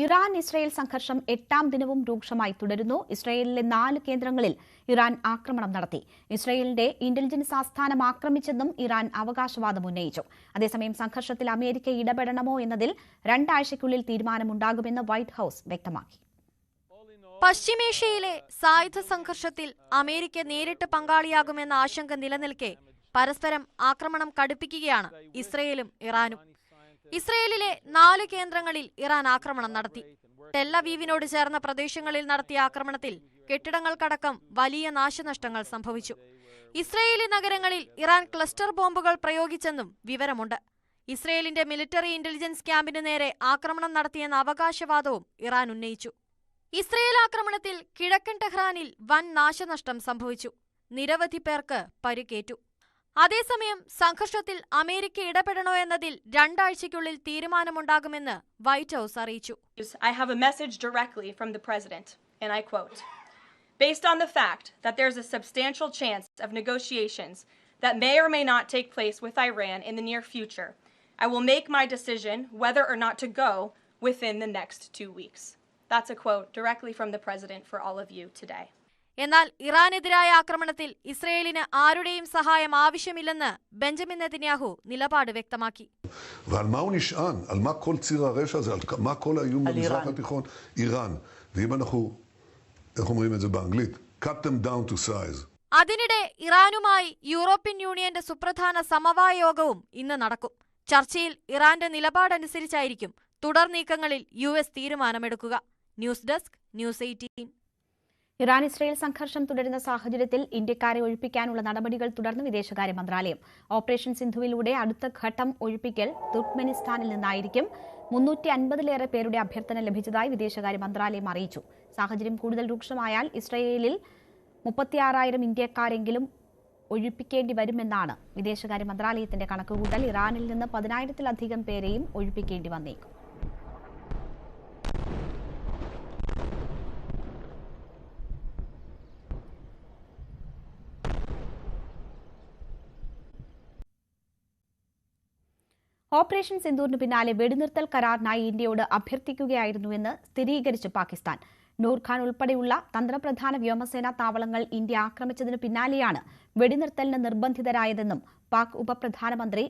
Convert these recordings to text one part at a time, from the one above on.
Iran Israel സംഘർഷം 8ാം ദിനവും രൂക്ഷമായി തുടരുന്നു. ഇസ്രയേലിലെ 4 കേന്ദ്രങ്ങളിൽ ഇറാൻ ആക്രമണം നടത്തി. ഇസ്രയേലിന്റെ ഇന്റലിജൻസ് ആസ്ഥാനം ആക്രമിച്ചെന്നും ഇറാൻ അവകാശവാദം ഉന്നയിച്ചു. അതേസമയം സംഘർഷത്തിൽ അമേരിക്ക ഇടപെടണമോ എന്നതിൽ 2 ആഴ്ചയ്ക്കുള്ളിൽ തീരുമാനമുണ്ടാകുമെന്ന് വൈറ്റ് ഹൌസ് വ്യക്തമാക്കി. പശ്ചിമേഷ്യയിലെ സായുധ സംഘർഷത്തിൽ അമേരിക്ക നേരിട്ട് പങ്കാളിയാകുമെന്ന ആശങ്ക നിലനിൽക്കെ പരസ്പരം ആക്രമണം കടുപ്പിക്കുകയാണ് ഇസ്രയേലും ഇറാനും. ഇസ്രയേലിലെ 4 കേന്ദ്രങ്ങളിൽ ഇറാൻ ആക്രമണം നടത്തി. ടെല്ലവീവിനോട് ചേർന്ന പ്രദേശങ്ങളിൽ നടത്തിയ ആക്രമണത്തിൽ കെട്ടിടങ്ങൾക്കടക്കം വലിയ നാശനഷ്ടങ്ങൾ സംഭവിച്ചു. ഇസ്രയേലി നഗരങ്ങളിൽ ഇറാൻ ക്ലസ്റ്റർ ബോംബുകൾ പ്രയോഗിച്ചെന്നും വിവരമുണ്ട്. ഇസ്രയേലിന്റെ മിലിറ്ററി ഇന്റലിജൻസ് ക്യാമ്പിന് നേരെ ആക്രമണം നടത്തിയെന്ന അവകാശവാദവും ഇറാൻ ഉന്നയിച്ചു. ഇസ്രയേൽ ആക്രമണത്തിൽ കിഴക്കൻ ടെഹ്റാനിൽ വൻ നാശനഷ്ടം സംഭവിച്ചു. നിരവധി പേർക്ക് പരിക്കേറ്റു. അതേസമയം സംഘർഷത്തിൽ അമേരിക്ക ഇടപെടണോ എന്നതിൽ 2 ആഴ്ചയ്ക്കുള്ളിൽ തീരുമാനമുണ്ടാകുമെന്ന് വൈറ്റ് ഹൌസ് അറിയിച്ചു. I have a message directly from the president, and I quote, "Based on the fact that there's a substantial chance of negotiations that may or may not take place with Iran in the near future, I will make my decision whether or not to go within the next 2 weeks." That's a quote directly from the president for all of you today. എന്നാൽ ഇറാനെതിരായ ആക്രമണത്തിൽ ഇസ്രയേലിന് ആരുടെയും സഹായം ആവശ്യമില്ലെന്ന് Benjamin Netanyahu നിലപാട് വ്യക്തമാക്കി. ועל מה הוא נשען? על מה כל ציר הרשע הזה? על מה כל האיום במזרח התיכון? איראן. ואם אנחנו, איך אומרים את זה באנגלית? cut them down to size. അതിനിടെ ഇറാനുമായി യൂറോപ്യൻ യൂണിയന്റെ സുപ്രധാന സമവായ യോഗവും ഇന്ന് നടക്കും. ചർച്ചയിൽ ഇറാന്റെ നിലപാടനുസരിച്ചായിരിക്കും തുടർ നീക്കങ്ങളിൽ US തീരുമാനമെടുക്കുക. News desk, news 18. Iran Israel സംഘർഷം തുടരുന്ന സാഹചര്യത്തിൽ ഇന്ത്യക്കാരെ ഒഴിപ്പിക്കാനുള്ള നടപടികൾ തുടർന്ന് വിദേശകാര്യ മന്ത്രാലയം. ഓപ്പറേഷൻ സിന്ധുവിലൂടെ അടുത്ത ഘട്ടം ഒഴിപ്പിക്കൽ തുർക്ക്മെനിസ്ഥാനിൽ നിന്നായിരിക്കും. 350-ലേറെ പേരുടെ അഭ്യർത്ഥന ലഭിച്ചതായി വിദേശകാര്യ മന്ത്രാലയം അറിയിച്ചു. സാഹചര്യം കൂടുതൽ രൂക്ഷമായാൽ ഇസ്രയേലിൽ 36,000 ഇന്ത്യക്കാരെങ്കിലും ഒഴിപ്പിക്കേണ്ടി വരുമെന്നാണ് വിദേശകാര്യ മന്ത്രാലയത്തിന്റെ കണക്കുകൂട്ടൽ. ഇറാനിൽ നിന്ന് 10,000-ത്തിലധികം പേരെയും ഒഴിപ്പിക്കേണ്ടി വന്നേക്കും. ഓപ്പറേഷൻ സിന്ദൂറിന് പിന്നാലെ വെടിനിർത്തൽ കരാറിനായി ഇന്ത്യയോട് അഭ്യർത്ഥിക്കുകയായിരുന്നുവെന്ന് സ്ഥിരീകരിച്ച് പാകിസ്ഥാൻ. നൂർഖാൻ ഉൾപ്പെടെയുള്ള തന്ത്രപ്രധാന വ്യോമസേനാ താവളങ്ങൾ ഇന്ത്യ ആക്രമിച്ചതിന് പിന്നാലെയാണ് വെടിനിർത്തലിന് നിർബന്ധിതരായതെന്നും പാക് ഉപപ്രധാനമന്ത്രി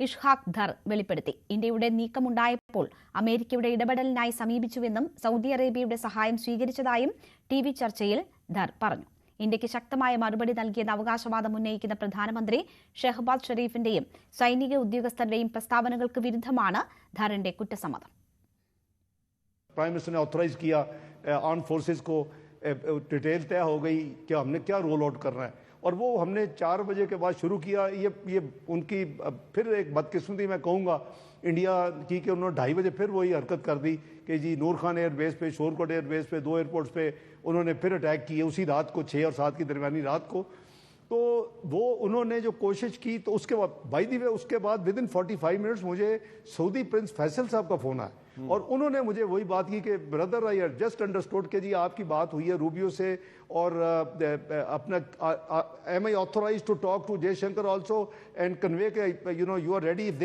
ഇഷ്ഹാഖ് ധർ വെളിപ്പെടുത്തി. ഇന്ത്യയുടെ നീക്കമുണ്ടായപ്പോൾ അമേരിക്കയുടെ ഇടപെടലിനായി സമീപിച്ചുവെന്നും സൗദി അറേബ്യയുടെ സഹായം സ്വീകരിച്ചതായും TV ചർച്ചയിൽ ധർ പറഞ്ഞു. ഇന്ത്യക്ക് ശക്തമായ മറുപടി നൽകിയെന്ന അവകാശവാദം ഉന്നയിക്കുന്ന പ്രധാനമന്ത്രി ഷെഹബാസ് ഷെരീഫിന്റെയും സൈനിക ഉദ്യോഗസ്ഥരുടെയും പ്രസ്താവനകൾക്ക് വിരുദ്ധമാണ് ധറിന്റെ കുറ്റസമ്മതം. प्राइम मिनिस्टर ने ऑथराइज किया आर्म फोर्सेस को, डिटेल तय हो गई कि हमने क्या रोल आउट करना है, और वो हमने 4 बजे के बाद शुरू किया. ये उनकी फिर एक बदकिस्मती मैं कहूँगा इंडिया की कि उन्होंने 2:30 बजे फिर वही हरकत कर दी कि जी नूर खान एयरबेस पे, शोरकोट एयरबेस पे, 2 एयरपोर्ट्स पे उन्होंने फिर अटैक किए उसी रात को, 6 और 7 की दरमियानी रात को. तो वो उन्होंने जो कोशिश की, तो उसके बाद बाय द वे उसके बाद विद इन 45 मिनट्स मुझे सऊदी प्रिंस फैसल साहब का फ़ोन आया और उन्होंने मुझे वही बात की कि ब्रदर आई जस्ट अंडरस्टूड कि जी आपकी बात हुई है रूबियो से, और अपना am I authorize to talk to Jaishankar also and convey के you are ready if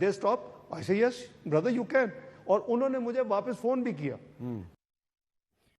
they stop. I say yes brother you can. और उन्होंने मुझे वापस फ़ोन भी किया